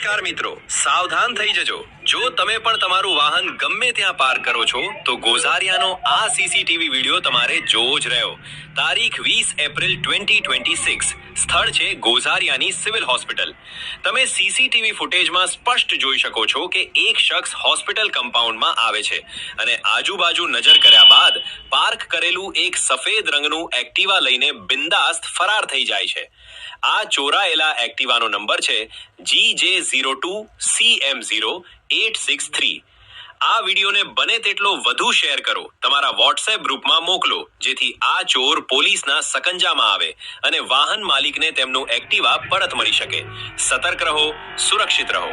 નમસ્કાર મિત્રો, સાવધાન થઈ જજો. જો તમે પણ તમારું વાહન ગમે ત્યાં પાર્ક કરો છો તો ગોઝારિયાનો આ સીસીટીવી વિડિયો તમારે જોવો જ રહ્યો. તારીખ 20 એપ્રિલ 2026. સ્થળ છે ગોઝારિયાની સિવિલ હોસ્પિટલ. તમે સીસીટીવી ફૂટેજમાં સ્પષ્ટ જોઈ શકો છો કે એક શખ્સ હોસ્પિટલ કમ્પાઉન્ડમાં આવે છે અને આજુબાજુ નજર કર્યા બાદ પાર્ક કરેલું એક સફેદ રંગનું એક્ટિવા લઈને બિંદાસ્ત ફરાર થઈ જાય છે. આ ચોરાયેલા એક્ટિવાનો નંબર છે GJ02CM0863. આ વિડીયોને બને તેટલો વધુ શેર કરો, તમારા વોટ્સએપ ગ્રુપમાં મોકલો, જેથી આ ચોર પોલીસના સકંજામાં આવે અને વાહન માલિકને તેમનું એક્ટિવા પરત મળી શકે. સતર્ક રહો, સુરક્ષિત રહો.